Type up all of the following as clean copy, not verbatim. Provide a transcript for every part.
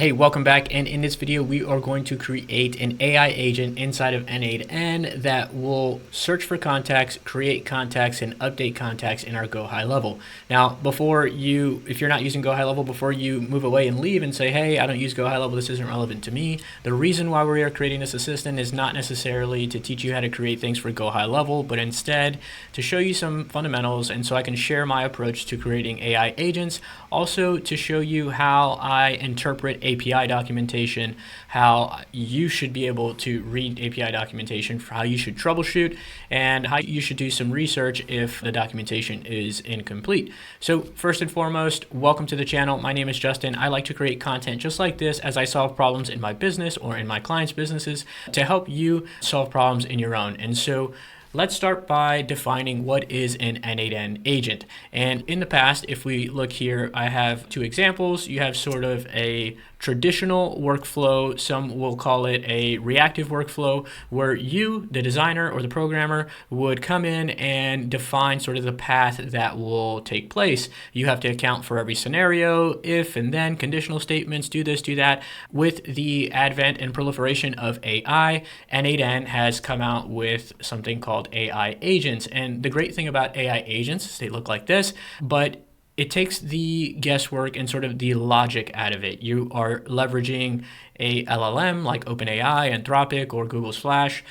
Hey, welcome back, and in this video we are going to create an AI agent inside of N8N that will search for contacts, create contacts, and update contacts in our GoHighLevel. Now, if you're not using GoHighLevel, before you move away and leave and say, hey, I don't use GoHighLevel, this isn't relevant to me, the reason why we are creating this assistant is not necessarily to teach you how to create things for GoHighLevel, but instead to show you some fundamentals, and so I can share my approach to creating AI agents, also to show you how I interpret API documentation, how you should be able to read API documentation, for how you should troubleshoot, and how you should do some research if the documentation is incomplete. So first and foremost, welcome to the channel. My name is Justin. I like to create content just like this as I solve problems in my business or in my clients' businesses to help you solve problems in your own. And so let's start by defining what is an N8N agent. And in the past, if we look here, I have two examples. You have sort of a traditional workflow, some will call it a reactive workflow, where you, the designer or the programmer, would come in and define sort of the path that will take place. You have to account for every scenario, if and then, conditional statements, do this, do that. With the advent and proliferation of AI, N8N has come out with something called AI agents. And the great thing about AI agents is they look like this, but it takes the guesswork and sort of the logic out of it. You are leveraging a LLM like OpenAI, Anthropic, or Google's Flash,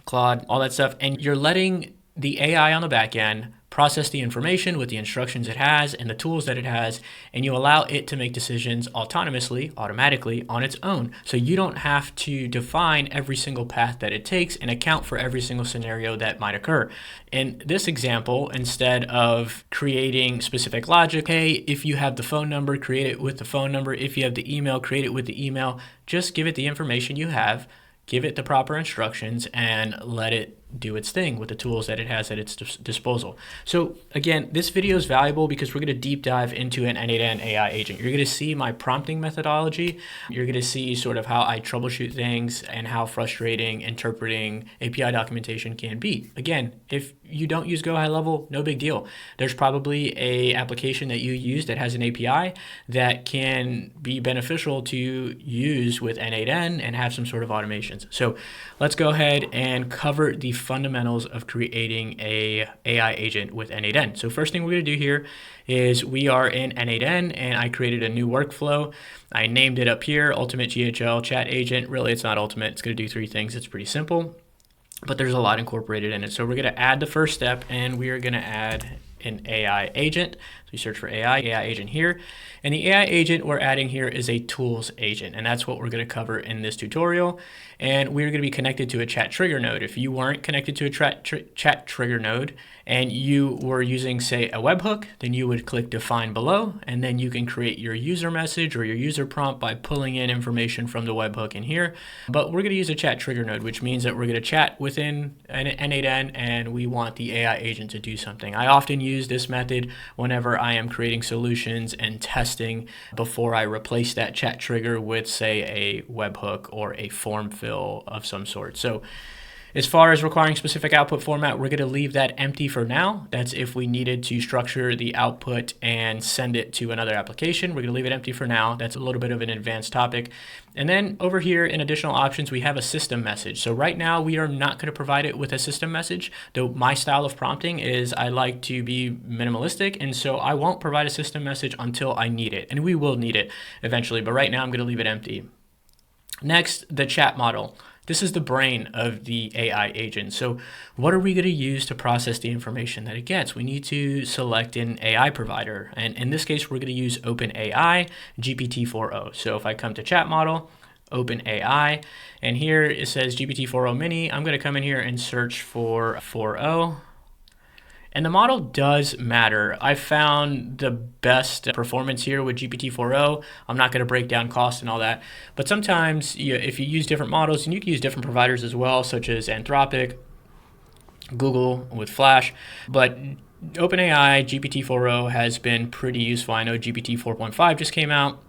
Claude, all that stuff, and you're letting the AI on the back end process the information with the instructions it has and the tools that it has, and you allow it to make decisions autonomously, automatically, on its own. So you don't have to define every single path that it takes and account for every single scenario that might occur. In this example, instead of creating specific logic, hey, if you have the phone number, create it with the phone number. If you have the email, create it with the email. Just give it the information you have, give it the proper instructions, and let it do its thing with the tools that it has at its disposal. So again, this video is valuable because we're going to deep dive into an N8N AI agent. You're going to see my prompting methodology. You're going to see sort of how I troubleshoot things and how frustrating interpreting API documentation can be. Again, if you don't use GoHighLevel, no big deal. There's probably a application that you use that has an API that can be beneficial to use with N8N and have some sort of automations. So let's go ahead and cover the fundamentals of creating a AI agent with N8N. So first thing we're going to do here is we are in N8N, and I created a new workflow. I named it up here, Ultimate GHL Chat Agent. Really, it's not ultimate. It's going to do three things. It's pretty simple, but there's a lot incorporated in it. So we're going to add the first step, and we are going to add an AI agent. So we search for AI agent here. And the AI agent we're adding here is a tools agent. And that's what we're going to cover in this tutorial. And we're going to be connected to a chat trigger node. If you weren't connected to a chat trigger node and you were using, say, a webhook, then you would click define below, and then you can create your user message or your user prompt by pulling in information from the webhook in here. But we're going to use a chat trigger node, which means that we're going to chat within N8N, and we want the AI agent to do something. I often use this method whenever I am creating solutions and testing before I replace that chat trigger with, say, a webhook or a form fill of some sort. So as far as requiring specific output format, we're going to leave that empty for now. That's if we needed to structure the output and send it to another application. We're going to leave it empty for now. That's a little bit of an advanced topic. And then over here in additional options, we have a system message. So right now we are not going to provide it with a system message, though my style of prompting is I like to be minimalistic. And so I won't provide a system message until I need it. And we will need it eventually, but right now I'm going to leave it empty. Next, the chat model. This is the brain of the AI agent. So what are we going to use to process the information that it gets? We need to select an AI provider. And in this case, we're going to use OpenAI GPT-4o. So if I come to chat model, OpenAI, and here it says GPT-4o mini, I'm going to come in here and search for 4o. And the model does matter. I found the best performance here with GPT-4o. I'm not going to break down cost and all that. But sometimes if you use different models, and you can use different providers as well, such as Anthropic, Google with Flash. But OpenAI GPT-4o has been pretty useful. I know GPT 4.5 just came out.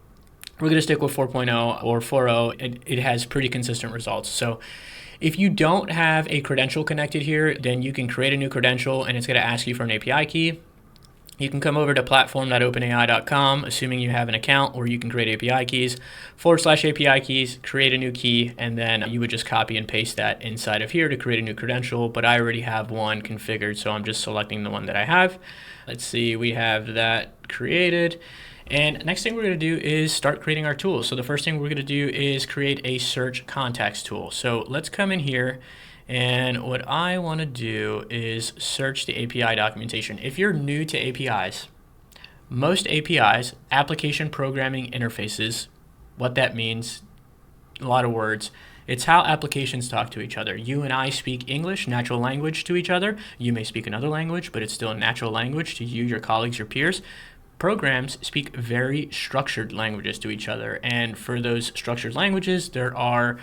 We're going to stick with 4.0 or 4.0. It has pretty consistent results. So if you don't have a credential connected here, then you can create a new credential, and it's going to ask you for an API key. You can come over to platform.openai.com, assuming you have an account, or you can create API keys, /API keys, create a new key, and then you would just copy and paste that inside of here to create a new credential. But I already have one configured, so I'm just selecting the one that I have. Let's see, we have that created. And next thing we're going to do is start creating our tools. So the first thing we're going to do is create a search contacts tool. So let's come in here. And what I want to do is search the API documentation. If you're new to APIs, most APIs, application programming interfaces, what that means, a lot of words, it's how applications talk to each other. You and I speak English, natural language to each other. You may speak another language, but it's still a natural language to you, your colleagues, your peers. Programs speak very structured languages to each other. And for those structured languages, there are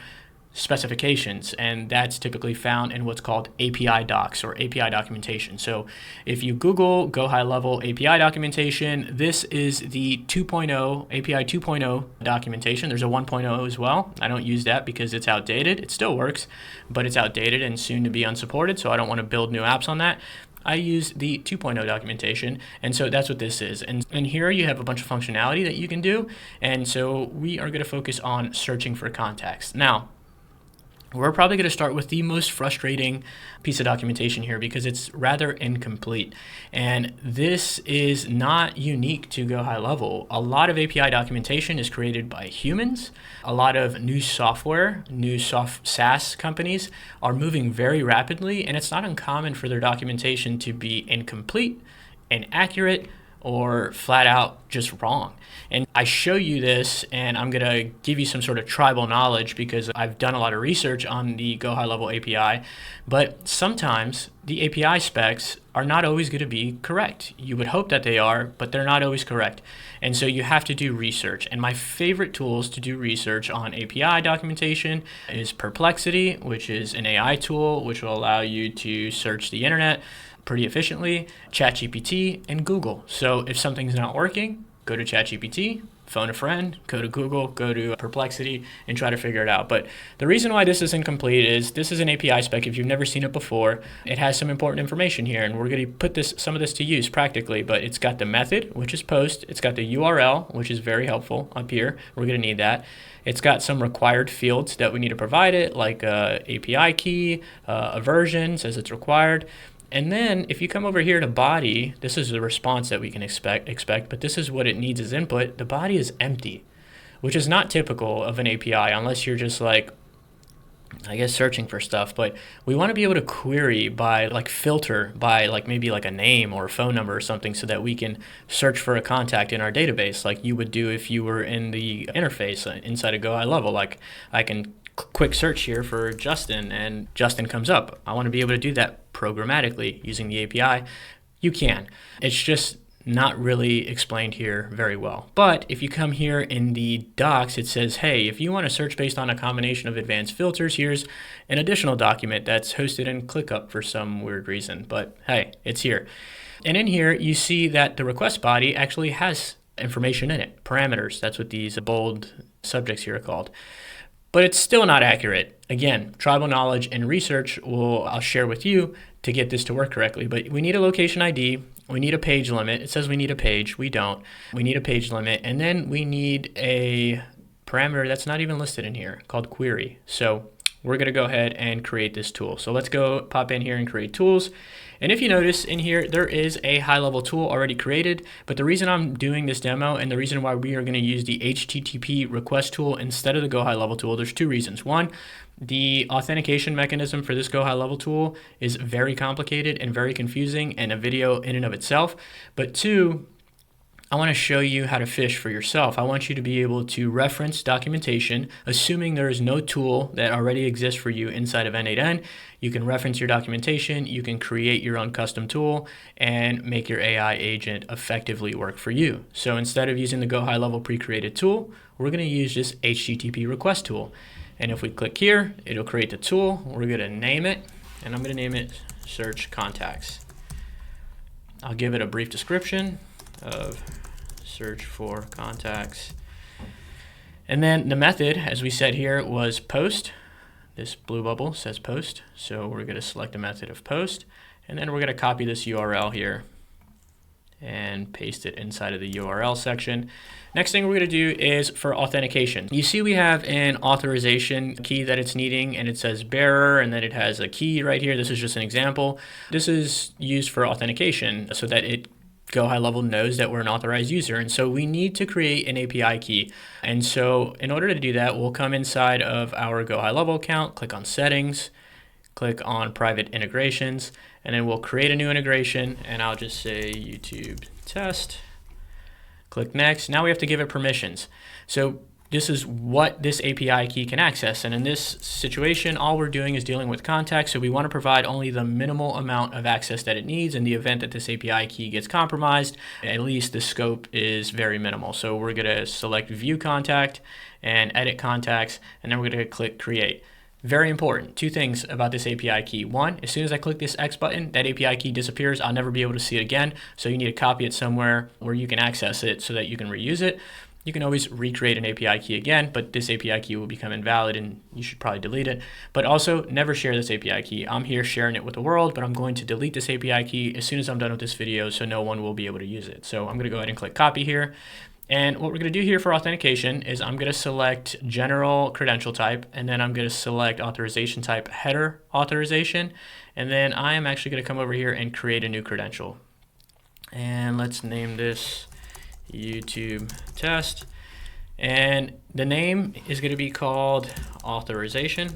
specifications, and that's typically found in what's called API docs or API documentation. So if you Google GoHighLevel API documentation, this is the 2.0 API 2.0 documentation. There's a 1.0 as well. I don't use that because it's outdated. It still works, but it's outdated and soon to be unsupported, so I don't want to build new apps on that. I use the 2.0 documentation, and so that's what this is. And here you have a bunch of functionality that you can do, and so we are going to focus on searching for contacts. Now, we're probably going to start with the most frustrating piece of documentation here because it's rather incomplete. And this is not unique to GoHighLevel. A lot of API documentation is created by humans. A lot of new software, SaaS companies are moving very rapidly, and it's not uncommon for their documentation to be incomplete, inaccurate, or flat out just wrong. And I show you this, and I'm going to give you some sort of tribal knowledge because I've done a lot of research on the GoHighLevel API, but sometimes the API specs are not always going to be correct. You would hope that they are, but they're not always correct. And so you have to do research. And my favorite tools to do research on API documentation is Perplexity, which is an AI tool which will allow you to search the internet pretty efficiently, ｃhatGPT, and Google. So if something's not working, go to chatGPT, phone a friend, go to Google, go to Perplexity, and try to figure it out. But the reason why this is incomplete is this is an API spec. If you've never seen it before, it has some important information here, and we're going to put some of this to use practically. But it's got the method, which is post. It's got the URL, which is very helpful up here. We're going to need that. It's got some required fields that we need to provide it, like a API key, a version, says it's required. And then if you come over here to body, this is the response that we can expect, but this is what it needs as input. The body is empty, which is not typical of an API unless you're just like, I guess, searching for stuff. But we want to be able to query by filter by maybe a name or a phone number or something so that we can search for a contact in our database like you would do if you were in the interface inside of GoHighLevel. Like I can quick search here for Justin and Justin comes up. I want to be able to do that programmatically using the API. You can. It's just not really explained here very well. But if you come here in the docs, it says, hey, if you want to search based on a combination of advanced filters, here's an additional document that's hosted in ClickUp for some weird reason. But hey, it's here. And in here, you see that the request body actually has information in it, parameters. That's what these bold subjects here are called. But it's still not accurate. Again, tribal knowledge and research I'll share with you to get this to work correctly. But we need a location ID. We need a page limit. It says we need a page. We don't. We need a page limit. And then we need a parameter that's not even listed in here called query. So we're going to go ahead and create this tool. So let's go pop in here and create tools. And if you notice in here, there is a high-level tool already created. But the reason I'm doing this demo and the reason why we are going to use the HTTP request tool instead of the GoHighLevel tool, there's two reasons. One, the authentication mechanism for this GoHighLevel tool is very complicated and very confusing and a video in and of itself. But two, I want to show you how to fish for yourself. I want you to be able to reference documentation, assuming there is no tool that already exists for you inside of N8N. You can reference your documentation, you can create your own custom tool, and make your AI agent effectively work for you. So instead of using the GoHighLevel pre-created tool, we're going to use this HTTP request tool. And if we click here, it'll create the tool. We're going to name it, and I'm going to name it Search Contacts. I'll give it a brief description of search for contacts. And then the method, as we said here, was post. This blue bubble says post. So we're going to select the method of post. And then we're going to copy this URL here and paste it inside of the URL section. Next thing we're going to do is for authentication. You see we have an authorization key that it's needing, and it says bearer, and then it has a key right here. This is just an example. This is used for authentication so that GoHighLevel knows that we're an authorized user. And so we need to create an API key. And so in order to do that, we'll come inside of our GoHighLevel account, click on settings, click on private integrations, and then we'll create a new integration, and I'll just say YouTube test. Click next. Now we have to give it permissions. So this is what this API key can access. And in this situation, all we're doing is dealing with context. So we want to provide only the minimal amount of access that it needs. In the event that this API key gets compromised, at least the scope is very minimal. So we're going to select view contact and edit contacts, and then we're going to click create. Very important. Two things about this API key. One, as soon as I click this X button, that API key disappears. I'll never be able to see it again. So you need to copy it somewhere where you can access it so that you can reuse it. You can always recreate an API key again, but this API key will become invalid and you should probably delete it. But also never share this API key. I'm here sharing it with the world, but I'm going to delete this API key as soon as I'm done with this video so no one will be able to use it. So I'm going to go ahead and click copy here. And what we're going to do here for authentication is I'm going to select general credential type, and then I'm going to select authorization type header authorization. And then I am actually going to come over here and create a new credential. And let's name this YouTube test. And the name is going to be called authorization.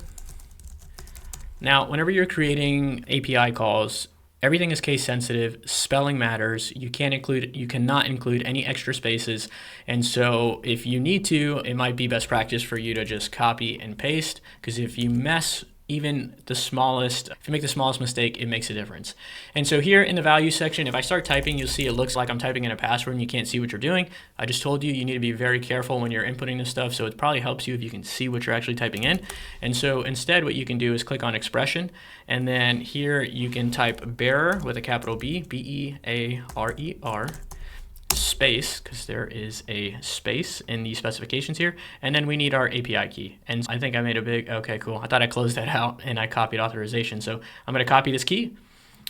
Now, whenever you're creating API calls, everything is case sensitive, spelling matters. You cannot include any extra spaces. And so if you need to, it might be best practice for you to just copy and paste, because if you mess even the smallest, if you make the smallest mistake, it makes a difference. And so here in the value section, if I start typing, you'll see it looks like I'm typing in a password and you can't see what you're doing. I just told you, you need to be very careful when you're inputting this stuff. So it probably helps you if you can see what you're actually typing in. And so instead what you can do is click on expression. And then here you can type bearer with a capital B, B-E-A-R-E-R, space, because there is a space in the specifications here, and then we need our API key. And I think I made a big, okay, cool. I thought I closed that out and I copied authorization. So I'm going to copy this key,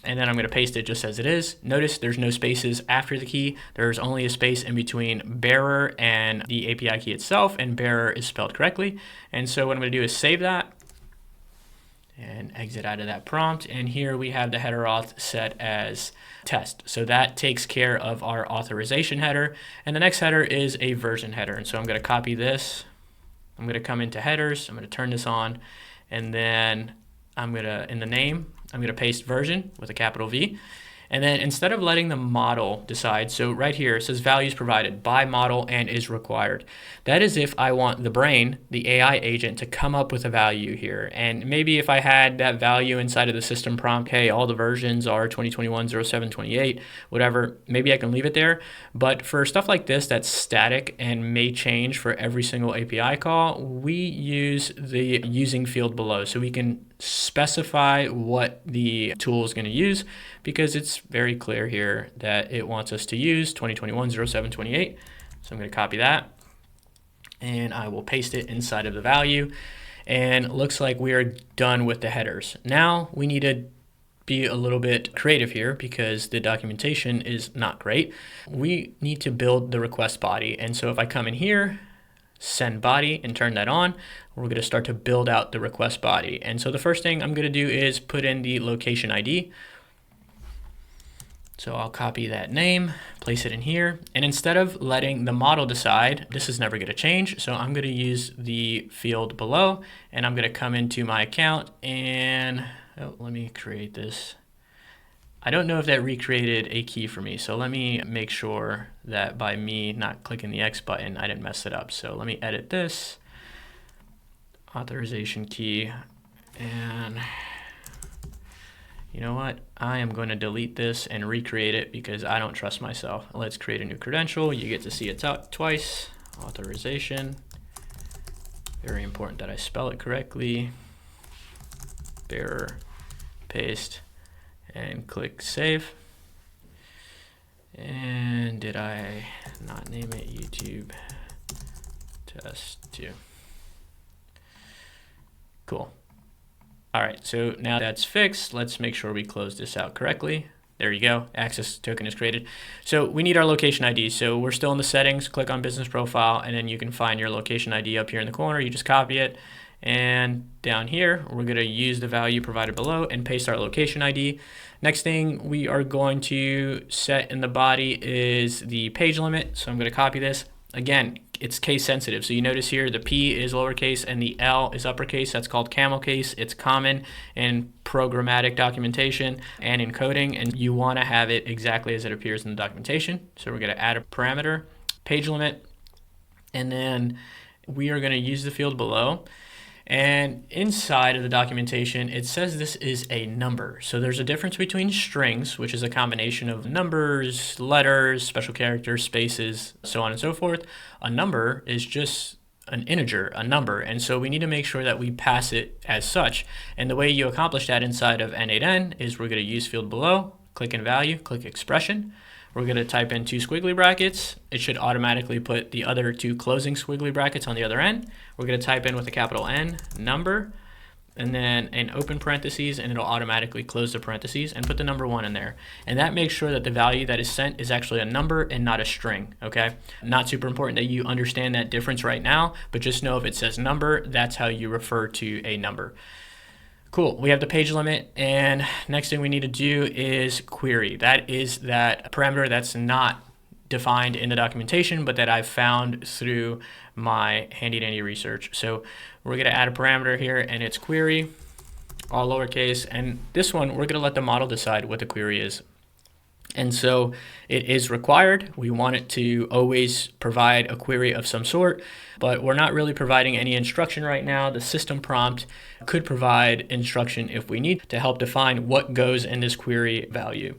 and then I'm going to paste it just as it is. Notice there's no spaces after the key. There's only a space in between bearer and the API key itself, and bearer is spelled correctly. And so what I'm going to do is save that and exit out of that prompt. And here we have the header auth set as test. So that takes care of our authorization header. And the next header is a version header. And so I'm going to copy this. I'm going to come into headers. I'm going to turn this on. And then I'm going to, in the name, I'm going to paste version with a capital V. And then instead of letting the model decide, so right here it says values provided by model and is required. That is if I want the brain, the AI agent, to come up with a value here. And maybe if I had that value inside of the system prompt, hey, all the versions are 2021-07-28, whatever, maybe I can leave it there. But for stuff like this that's static and may change for every single API call, we use the using field below. So we can specify what the tool is going to use, because it's very clear here that it wants us to use 2021-07-28. So I'm going to copy that and I will paste it inside of the value, and it looks like we are done with the headers. Now we need to be a little bit creative here because the documentation is not great. We need to build the request body. And so if I come in here, send body, and turn that on, we're going to start to build out the request body. And so the first thing I'm going to do is put in the location ID. So I'll copy that name, place it in here, and instead of letting the model decide, this is never going to change. So I'm going to use the field below, and I'm going to come into my account and let me create this. I don't know if that recreated a key for me, so let me make sure that by me not clicking the X button, I didn't mess it up. So let me edit this authorization key, and you know what? I am going to delete this and recreate it because I don't trust myself. Let's create a new credential. You get to see it twice. Authorization. Very important that I spell it correctly. Bearer, paste, and click save. And did I not name it YouTube test 2? Cool. All right, so now that's fixed, let's make sure we close this out correctly. There you go, access token is created. So we need our location ID. So we're still in the settings, click on business profile, and then you can find your location ID up here in the corner. You just copy it. And down here, we're going to use the value provided below and paste our location ID. Next thing we are going to set in the body is the page limit. So I'm going to copy this. Again, it's case sensitive. So you notice here the P is lowercase and the L is uppercase. That's called camel case. It's common in programmatic documentation and in coding, and you want to have it exactly as it appears in the documentation. So we're going to add a parameter, page limit, and then we are going to use the field below. And inside of the documentation, it says this is a number. So there's a difference between strings, which is a combination of numbers, letters, special characters, spaces, so on and so forth. A number is just an integer, a number. And so we need to make sure that we pass it as such. And the way you accomplish that inside of N8N is we're going to use field below, click in value, click expression. We're going to type in 2 squiggly brackets. It should automatically put the other 2 closing squiggly brackets on the other end. We're going to type in with a capital N, number, and then an open parentheses, and it'll automatically close the parentheses and put the number 1 in there. And that makes sure that the value that is sent is actually a number and not a string, okay? Not super important that you understand that difference right now, but just know if it says number, that's how you refer to a number. Cool, we have the page limit, and next thing we need to do is query. That is that parameter that's not defined in the documentation, but that I've found through my handy dandy research. So we're gonna add a parameter here, and it's query, all lowercase, and this one, we're gonna let the model decide what the query is. And so it is required. We want it to always provide a query of some sort, but we're not really providing any instruction right now. The system prompt could provide instruction if we need to help define what goes in this query value.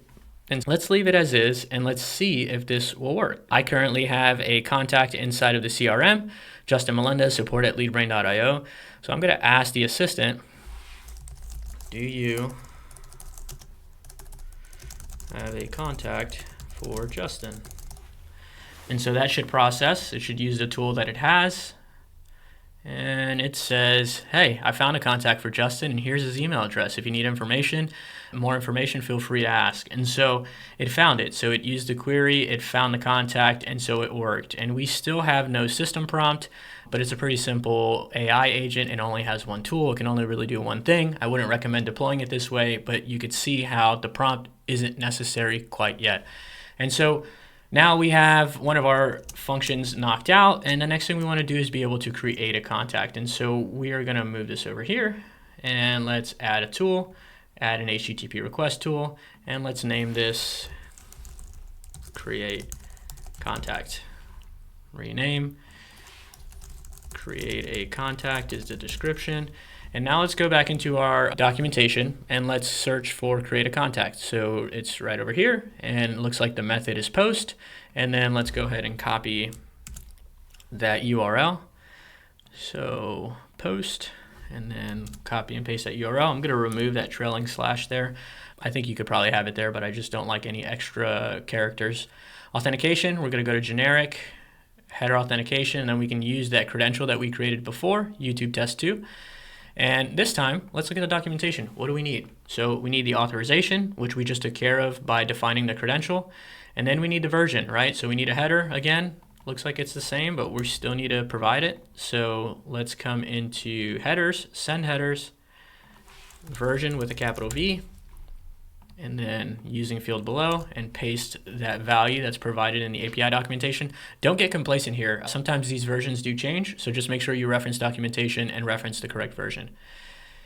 And let's leave it as is, and let's see if this will work. I currently have a contact inside of the CRM, Justin Melendez, support at leadbrain.io. So I'm going to ask the assistant, do you have a contact for Justin? And so that should process. It should use the tool that it has. And it says, hey, I found a contact for Justin, and here's his email address. If you need information, more information, feel free to ask. And so it found it. So it used the query, it found the contact, and so it worked. And we still have no system prompt, but it's a pretty simple AI agent. It only has one tool. It can only really do one thing. I wouldn't recommend deploying it this way, but you could see how the prompt isn't necessary quite yet. And so now we have one of our functions knocked out, and the next thing we want to do is be able to create a contact. And so we are going to move this over here, and let's add a tool, add an HTTP request tool, and let's name this create contact. Rename, create a contact is the description. And now let's go back into our documentation and let's search for create a contact. So it's right over here, and it looks like the method is post. And then let's go ahead and copy that URL. So post, and then copy and paste that URL. I'm going to remove that trailing slash there. I think you could probably have it there, but I just don't like any extra characters. Authentication, we're going to go to generic, header authentication, and then we can use that credential that we created before, YouTube test 2. And this time, let's look at the documentation. What do we need? So we need the authorization, which we just took care of by defining the credential. And then we need the version, right? So we need a header. Again, looks like it's the same, but we still need to provide it. So let's come into headers, send headers, version with a capital V, and then using field below and paste that value that's provided in the API documentation. Don't get complacent here. Sometimes these versions do change, so just make sure you reference documentation and reference the correct version.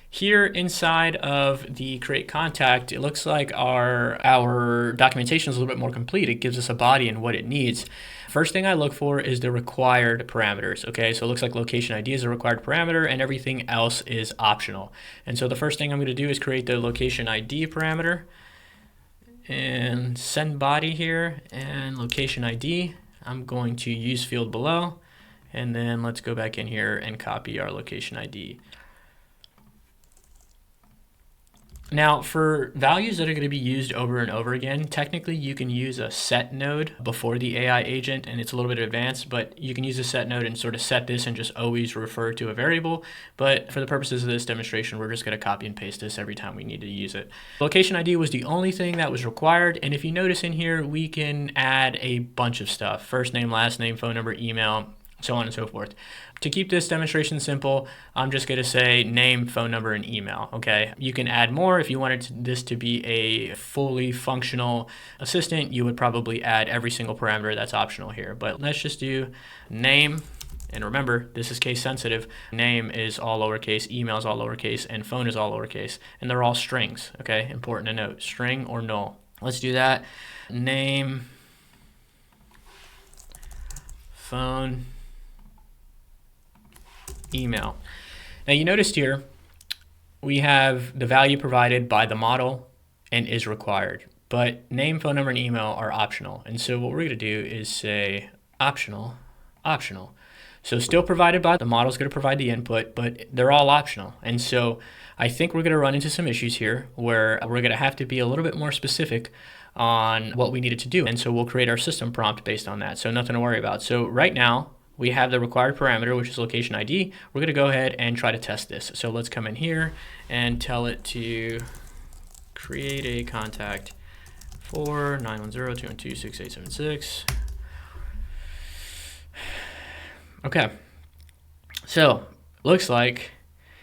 Here inside of the create contact, it looks like our documentation is a little bit more complete. It gives us a body and what it needs. First thing I look for is the required parameters. Okay, so it looks like location ID is a required parameter and everything else is optional. And so the first thing I'm going to do is create the location ID parameter and send body here and location ID. I'm going to use field below, and then let's go back in here and copy our location ID. Now, for values that are going to be used over and over again, technically you can use a set node before the AI agent, and it's a little bit advanced, but you can use a set node and sort of set this and just always refer to a variable. But for the purposes of this demonstration, we're just going to copy and paste this every time we need to use it. Location ID was the only thing that was required, and if you notice in here, we can add a bunch of stuff: first name, last name, phone number, email, so on and so forth. To keep this demonstration simple, I'm just going to say name, phone number, and email. Okay, you can add more if you wanted this to be a fully functional assistant. You would probably add every single parameter that's optional here, but let's just do name. And remember, this is case sensitive. Name is all lowercase, email is all lowercase, and phone is all lowercase, and they're all strings. Okay, important to note, string or null. Let's do that. Name, phone, email. Now you noticed here we have the value provided by the model and is required, but name, phone number, and email are optional. And so what we're going to do is say optional, optional. So still provided by the model is going to provide the input, but they're all optional. And so I think we're going to run into some issues here where we're going to have to be a little bit more specific on what we needed to do. And so we'll create our system prompt based on that. So nothing to worry about. So right now, we have the required parameter, which is location ID. We're going to go ahead and try to test this. So let's come in here and tell it to create a contact for 910-212-6876. Okay, so looks like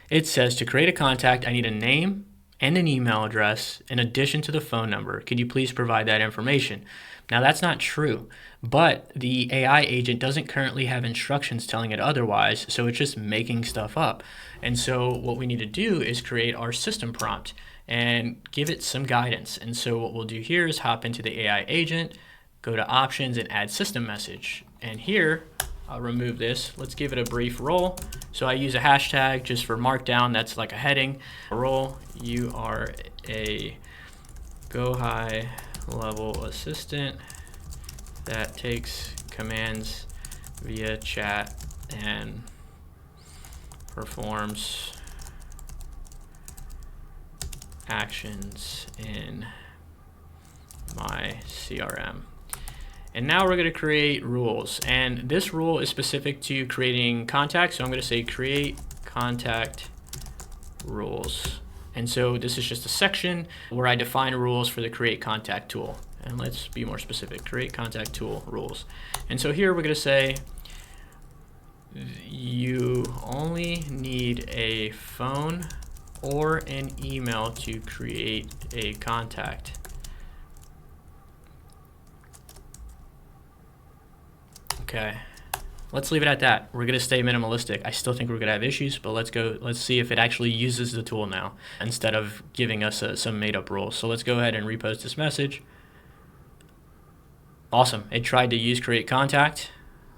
it says to create a contact, I need a name and an email address in addition to the phone number. Could you please provide that information? Now that's not true, but the AI agent doesn't currently have instructions telling it otherwise, so it's just making stuff up. And so what we need to do is create our system prompt and give it some guidance. And so what we'll do here is hop into the AI agent, go to options and add system message. And here, I'll remove this. Let's give it a brief role. So I use a hashtag just for markdown. That's like a heading. Role, you are a GoHighLevel assistant that takes commands via chat and performs actions in my CRM. And now we're going to create rules, and this rule is specific to creating contacts. So I'm going to say create contact rules. And so this is just a section where I define rules for the create contact tool. And let's be more specific, create contact tool rules. And so here we're going to say you only need a phone or an email to create a contact. Okay, let's leave it at that. We're going to stay minimalistic. I still think we're going to have issues, but let's see if it actually uses the tool now instead of giving us some made up rules. So let's go ahead and repost this message. Awesome, it tried to use create contact.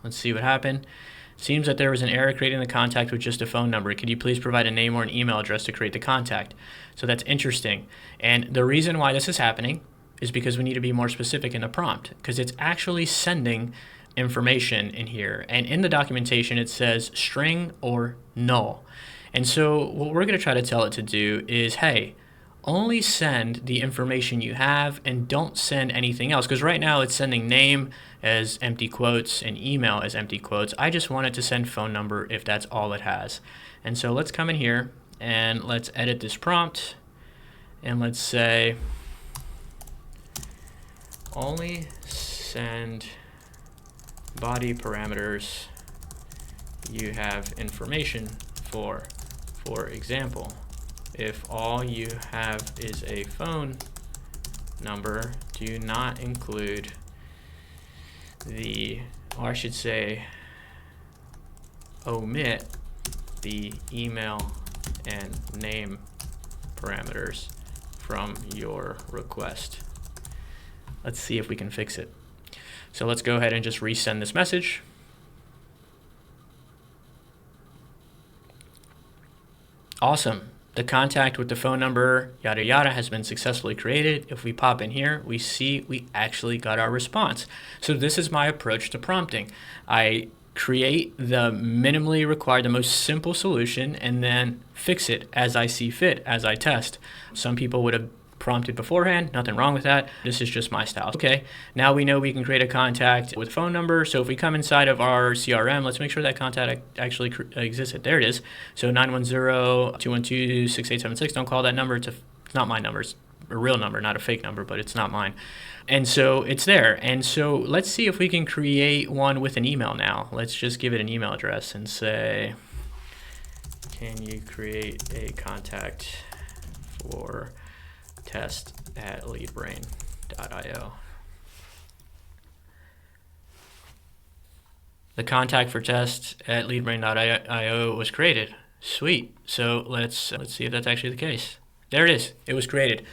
Let's see what happened. Seems that there was an error creating the contact with just a phone number. Could you please provide a name or an email address to create the contact? So that's interesting. And the reason why this is happening is because we need to be more specific in the prompt, because it's actually sending information in here, and in the documentation it says string or null. And so what we're going to try to tell it to do is, hey, only send the information you have and don't send anything else, because right now it's sending name as empty quotes and email as empty quotes. I just want it to send phone number if that's all it has. And so let's come in here and let's edit this prompt, and let's say only send body parameters you have information for. For example, if all you have is a phone number, do not include or I should say omit the email and name parameters from your request. Let's see if we can fix it. So let's go ahead and just resend this message. Awesome. The contact with the phone number, yada yada, has been successfully created. If we pop in here, we see we actually got our response. So this is my approach to prompting. I create the minimally required, the most simple solution, and then fix it as I see fit, as I test. Some people would have prompted beforehand, nothing wrong with that. This is just my style. Okay, now we know we can create a contact with a phone number. So if we come inside of our CRM, let's make sure that contact actually existed. There it is. So 910-212-6876. Don't call that number. It's not my number. It's a real number, not a fake number, but it's not mine. And so it's there. And so let's see if we can create one with an email now. Let's just give it an email address and say, can you create a contact for test@leadbrain.io. The contact for test@leadbrain.io was created. Sweet. So let's see if that's actually the case. There it is. It was created.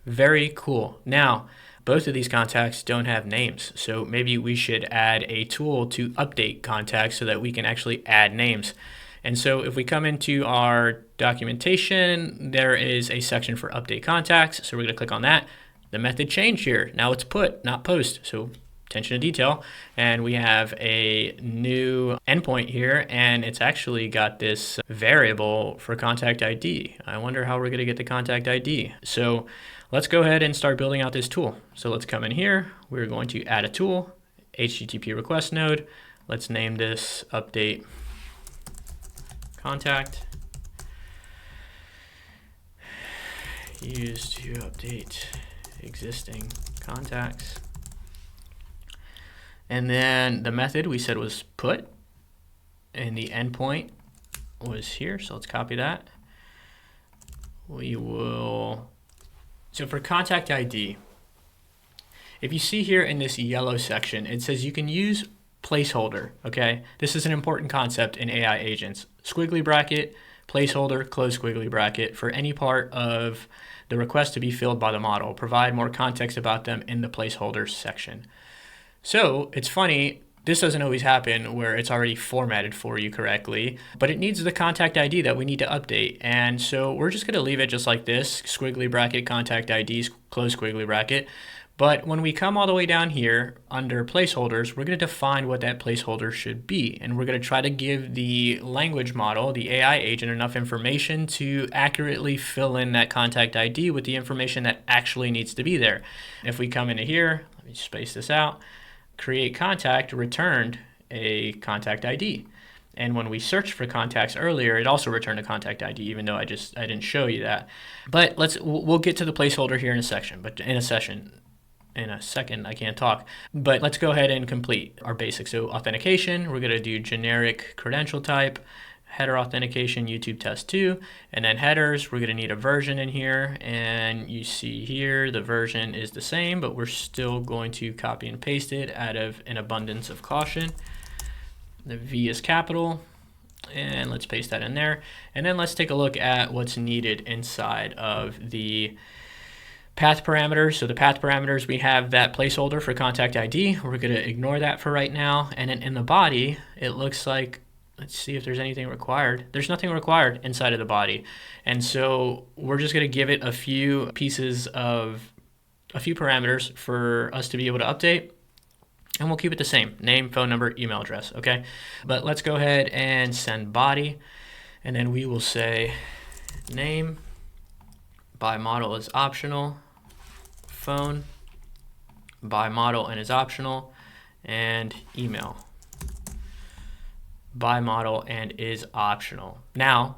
Very cool. Now, both of these contacts don't have names, so maybe we should add a tool to update contacts so that we can actually add names. And so if we come into our documentation, there is a section for update contacts. So we're going to click on that. The method changed here. Now it's put, not post. So attention to detail. And we have a new endpoint here, and it's actually got this variable for contact ID. I wonder how we're going to get the contact ID. So let's go ahead and start building out this tool. So let's come in here. We're going to add a tool, HTTP request node. Let's name this update contact, used to update existing contacts. And then the method we said was put, and the endpoint was here. So let's copy that. So for contact ID, if you see here in this yellow section, it says you can use placeholder, okay? This is an important concept in AI agents. Squiggly bracket, placeholder, close squiggly bracket for any part of the request to be filled by the model. Provide more context about them in the placeholder section. So it's funny, this doesn't always happen where it's already formatted for you correctly, but it needs the contact ID that we need to update. And so we're just gonna leave it just like this, squiggly bracket, contact IDs, close squiggly bracket. But when we come all the way down here under placeholders, we're going to define what that placeholder should be. And we're going to try to give the language model, the AI agent, enough information to accurately fill in that contact ID with the information that actually needs to be there. If we come into here, let me space this out, create contact returned a contact ID. And when we searched for contacts earlier, it also returned a contact ID, even though I didn't show you that. But we'll get to the placeholder here in a second. In a second, I can't talk, but let's go ahead and complete our basics. So authentication, we're going to do generic credential type, header authentication, YouTube test 2, and then headers, we're going to need a version in here. And you see here, the version is the same, but we're still going to copy and paste it out of an abundance of caution. The V is capital, and let's paste that in there. And then let's take a look at what's needed inside of the path parameters. So the path parameters, we have that placeholder for contact ID. We're going to ignore that for right now. And then in the body, it looks like, let's see if there's anything required. There's nothing required inside of the body. And so we're just going to give it a few parameters for us to be able to update. And we'll keep it the same, name, phone number, email address, okay? But let's go ahead and send body. And then we will say name, by model is optional, phone, by model and is optional, and email, by model and is optional. Now,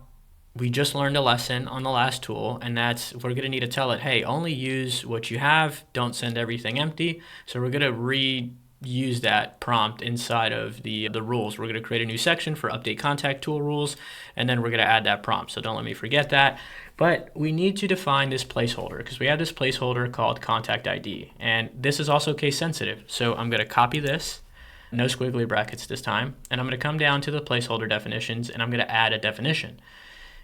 we just learned a lesson on the last tool, and that's we're going to need to tell it, hey, only use what you have, don't send everything empty. So we're going to reuse that prompt inside of the rules. We're going to create a new section for update contact tool rules, and then we're going to add that prompt. So don't let me forget that. But we need to define this placeholder because we have this placeholder called contact ID, and this is also case sensitive. So I'm going to copy this, no squiggly brackets this time, and I'm going to come down to the placeholder definitions, and I'm going to add a definition.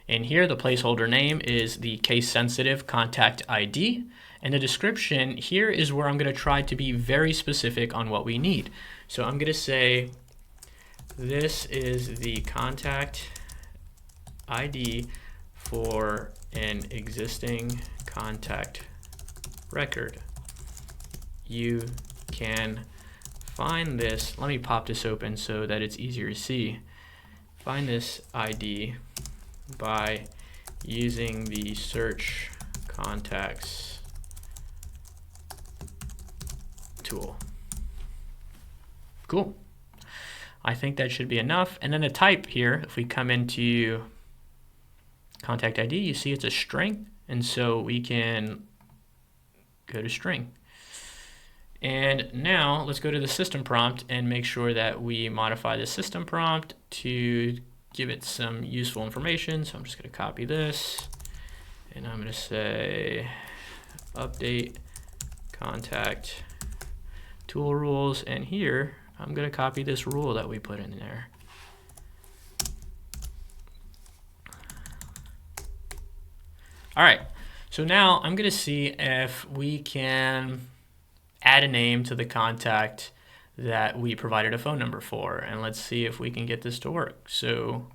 In here, the placeholder name is the case sensitive contact ID, and the description here is where I'm going to try to be very specific on what we need. So I'm going to say this is the contact ID for an existing contact record. You can find this, let me pop this open so that it's easier to see. Find this ID by using the search contacts tool. Cool. I think that should be enough. And then the type here, if we come into contact ID, you see it's a string. And so we can go to string. And now let's go to the system prompt and make sure that we modify the system prompt to give it some useful information. So I'm just going to copy this and I'm going to say update contact tool rules. And here I'm going to copy this rule that we put in there. All right, so now I'm going to see if we can add a name to the contact that we provided a phone number for, and let's see if we can get this to work. So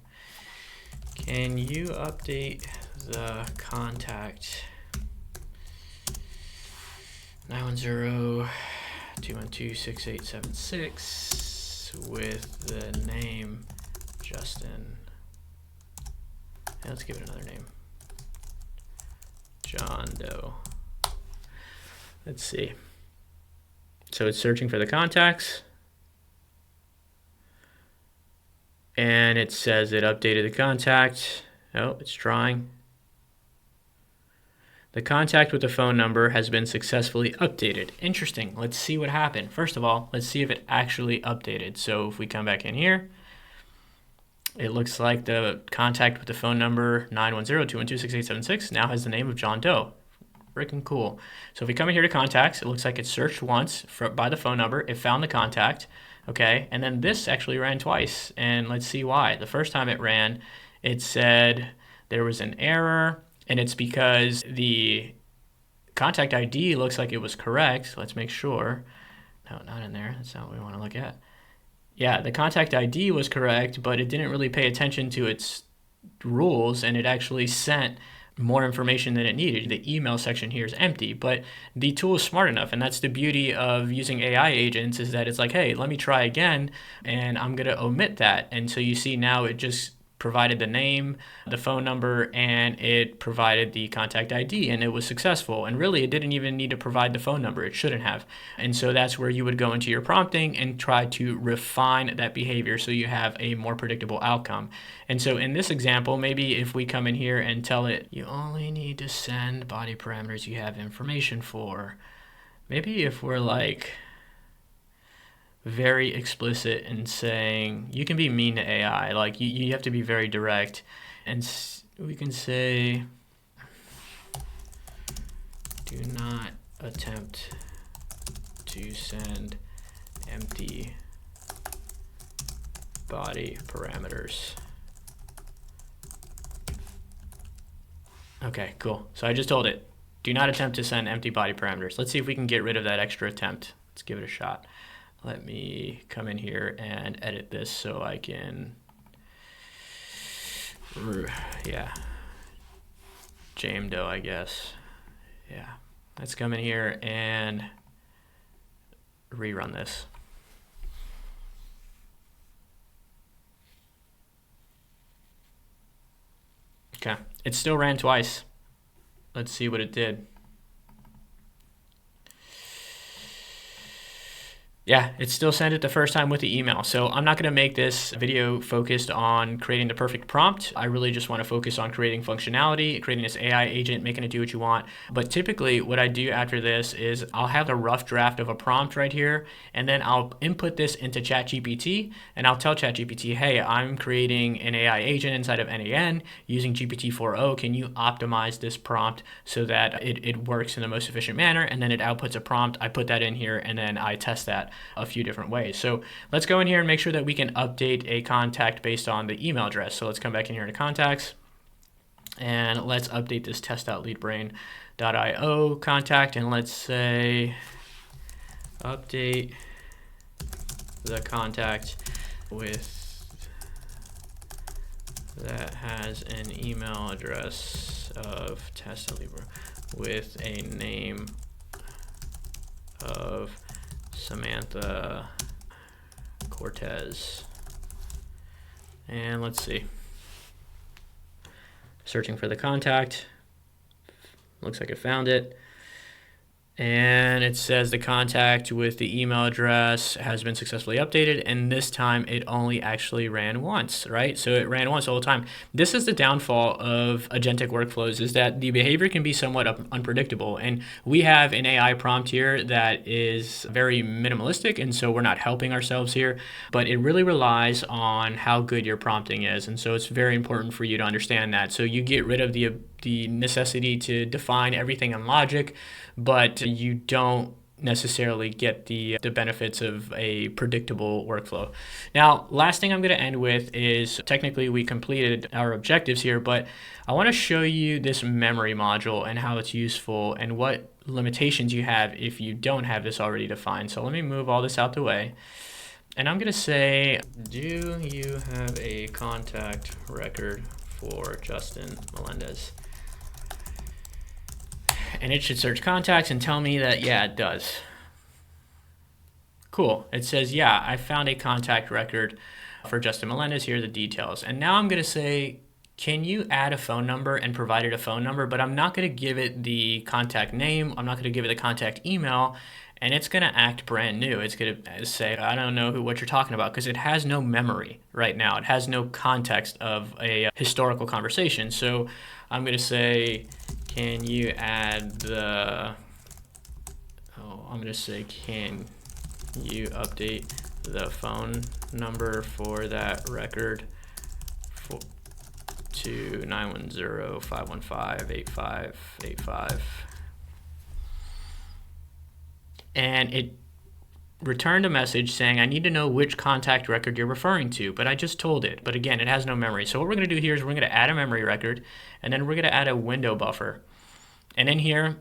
can you update the contact 910-212-6876 with the name Justin? And let's give it another name, John Doe. Let's see. So it's searching for the contacts, and it says it updated the contact. Oh, it's trying. The contact with the phone number has been successfully updated. Interesting. Let's see what happened. First of all, let's see if it actually updated. So if we come back in here, it looks like the contact with the phone number 910-212-6876 now has the name of John Doe. Freaking cool. So if we come in here to contacts, it looks like it searched once by the phone number. It found the contact, okay? And then this actually ran twice, and let's see why. The first time it ran, it said there was an error, and it's because the contact ID looks like it was correct. Let's make sure. No, not in there. That's not what we want to look at. Yeah, the contact ID was correct, but it didn't really pay attention to its rules, and it actually sent more information than it needed. The email section here is empty, but the tool is smart enough, and that's the beauty of using AI agents, is that it's like, hey, let me try again, and I'm going to omit that. And so you see now it just provided the name, the phone number, and it provided the contact ID, and it was successful. And really, it didn't even need to provide the phone number. It shouldn't have. And so that's where you would go into your prompting and try to refine that behavior so you have a more predictable outcome. And so in this example, maybe if we come in here and tell it, you only need to send body parameters you have information for. Maybe if we're like very explicit in saying, you can be mean to AI, like you have to be very direct, and we can say, do not attempt to send empty body parameters. Okay, cool. So I just told it, do not attempt to send empty body parameters. Let's see if we can get rid of that extra attempt. Let's give it a shot. Let me come in here and edit this so I can, yeah, James Doe, I guess. Yeah, let's come in here and rerun this. Okay, it still ran twice. Let's see what it did. Yeah, it still sent it the first time with the email. So I'm not going to make this video focused on creating the perfect prompt. I really just want to focus on creating functionality, creating this AI agent, making it do what you want. But typically what I do after this is I'll have a rough draft of a prompt right here, and then I'll input this into ChatGPT, and I'll tell ChatGPT, hey, I'm creating an AI agent inside of N8N using GPT-4o. Can you optimize this prompt so that it works in the most efficient manner? And then it outputs a prompt. I put that in here, and then I test that a few different ways. So let's go in here and make sure that we can update a contact based on the email address. So let's come back in here to contacts, and let's update this test.leadbrain.io contact, and let's say update the contact with that has an email address of test.leadbrain with a name of Samantha Cortez. And let's see. Searching for the contact. Looks like it found it. And it says the contact with the email address has been successfully updated, and this time it only actually ran once, right? So it ran once the whole time. This is the downfall of agentic workflows, is that the behavior can be somewhat unpredictable. And we have an AI prompt here that is very minimalistic, and so we're not helping ourselves here, but it really relies on how good your prompting is. And so it's very important for you to understand that. So you get rid of the necessity to define everything in logic, but you don't necessarily get the benefits of a predictable workflow. Now, last thing I'm going to end with is, technically we completed our objectives here, but I want to show you this memory module and how it's useful and what limitations you have if you don't have this already defined. So let me move all this out the way. And I'm going to say, do you have a contact record for Justin Melendez? And it should search contacts and tell me that, yeah, it does. Cool. It says, yeah, I found a contact record for Justin Melendez. Here are the details. And now I'm going to say, can you add a phone number, and provide it a phone number, but I'm not going to give it the contact name. I'm not going to give it the contact email, and it's going to act brand new. It's going to say, I don't know what you're talking about, because it has no memory right now. It has no context of a historical conversation. So I'm going to say, can you add I'm going to say, can you update the phone number for that record to 910-515-8585. And it returned a message saying, I need to know which contact record you're referring to, but I just told it. But again, it has no memory. So what we're going to do here is we're going to add a memory record, and then we're going to add a window buffer. And in here,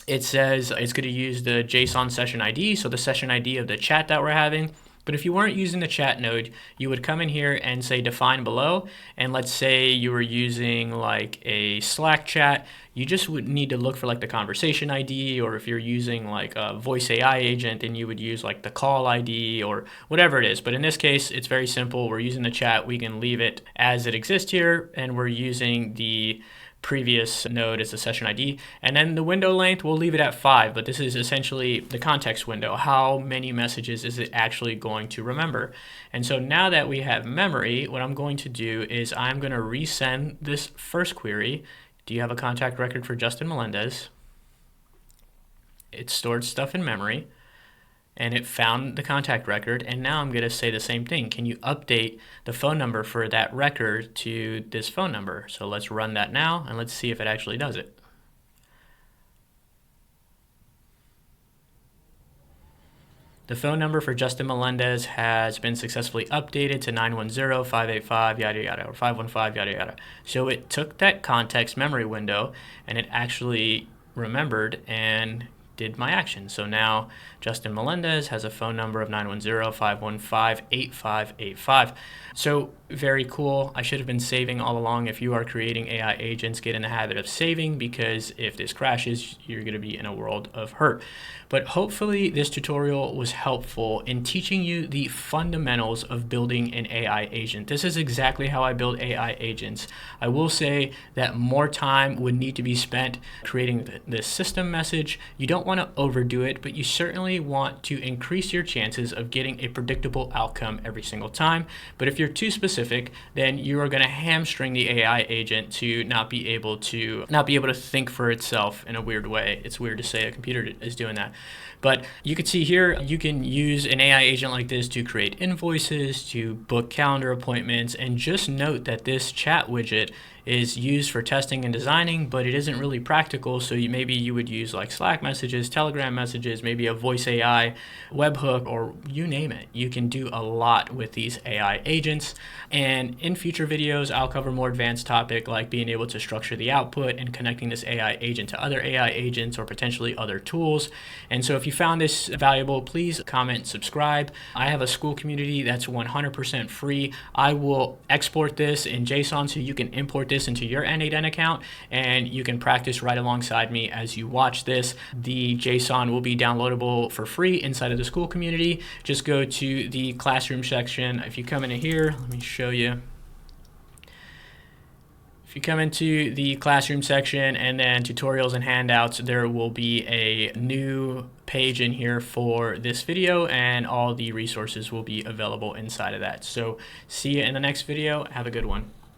it says it's going to use the JSON session ID, so the session ID of the chat that we're having. But if you weren't using the chat node, you would come in here and say define below. And let's say you were using like a Slack chat, you just would need to look for like the conversation ID, or if you're using like a voice AI agent, then you would use like the call ID or whatever it is. But in this case, it's very simple. We're using the chat. We can leave it as it exists here, and we're using the previous node as the session ID. And then the window length, we'll leave it at 5, but this is essentially the context window. How many messages is it actually going to remember? And so now that we have memory, what I'm going to do is I'm going to resend this first query. Do you have a contact record for Justin Melendez? It stored stuff in memory, and it found the contact record. And now I'm going to say the same thing. Can you update the phone number for that record to this phone number? So let's run that now, and let's see if it actually does it. The phone number for Justin Melendez has been successfully updated to 910-585 yada yada, or 515 yada yada. So it took that context memory window and it actually remembered and did my action. So now Justin Melendez has a phone number of 910-515-8585. So very cool. I should have been saving all along. If you are creating AI agents, get in the habit of saving, because if this crashes, you're going to be in a world of hurt. But hopefully this tutorial was helpful in teaching you the fundamentals of building an AI agent. This is exactly how I build AI agents. I will say that more time would need to be spent creating this system message. You don't want to overdo it, but you certainly want to increase your chances of getting a predictable outcome every single time. But if you're too specific, then you are going to hamstring the AI agent to not be able to think for itself in a weird way. It's weird to say a computer is doing that. But you can see here, you can use an AI agent like this to create invoices, to book calendar appointments, and just note that this chat widget is used for testing and designing, but it isn't really practical. So maybe you would use like Slack messages, Telegram messages, maybe a voice AI webhook, or you name it. You can do a lot with these AI agents. And in future videos, I'll cover more advanced topic like being able to structure the output and connecting this AI agent to other AI agents or potentially other tools. And so if you found this valuable, please comment, subscribe. I have a school community that's 100% free. I will export this in JSON so you can import this this into your N8N account, and you can practice right alongside me as you watch this. The JSON will be downloadable for free inside of the school community. Just go to the classroom section. If you come into here, let me show you. If you come into the classroom section and then tutorials and handouts, there will be a new page in here for this video, and all the resources will be available inside of that. So see you in the next video. Have a good one.